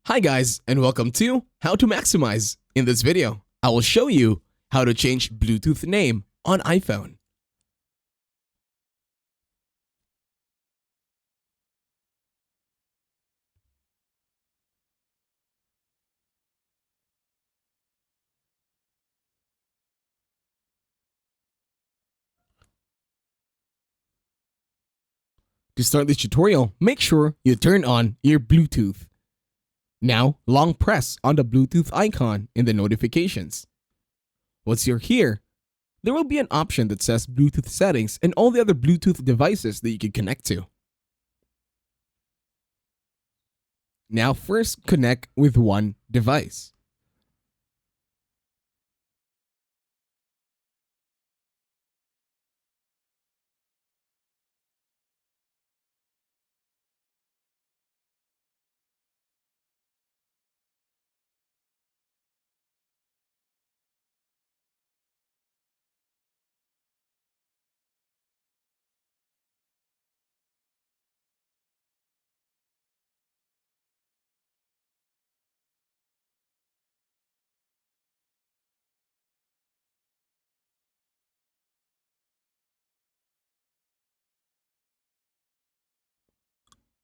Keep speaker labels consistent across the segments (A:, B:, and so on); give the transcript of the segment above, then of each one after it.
A: Hi guys, and welcome to How to Maximize. In this video, I will show you how to change Bluetooth name on iPhone. To start this tutorial, make sure you turn on your Bluetooth. Now, long press on the Bluetooth icon in the notifications. Once you're here, there will be an option that says Bluetooth settings and all the other Bluetooth devices that you can connect to. Now first connect with one device.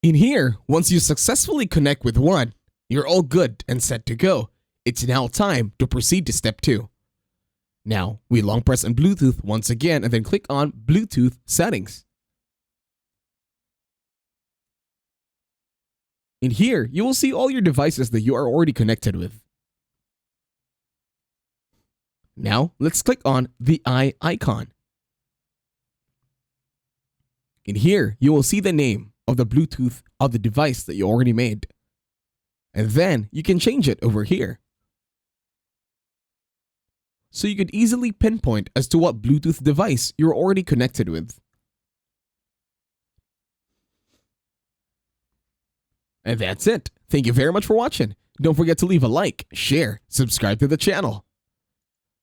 A: In here, once you successfully connect with one, you're all good and set to go. It's now time to proceed to step 2. Now, we long press on Bluetooth once again and then click on Bluetooth settings. In here, you will see all your devices that you are already connected with. Now, let's click on the eye icon. In here, you will see the name of the Bluetooth of the device that you already made. And then you can change it over here. So you could easily pinpoint as to what Bluetooth device you're already connected with. And that's it. Thank you very much for watching. Don't forget to leave a like, share, subscribe to the channel.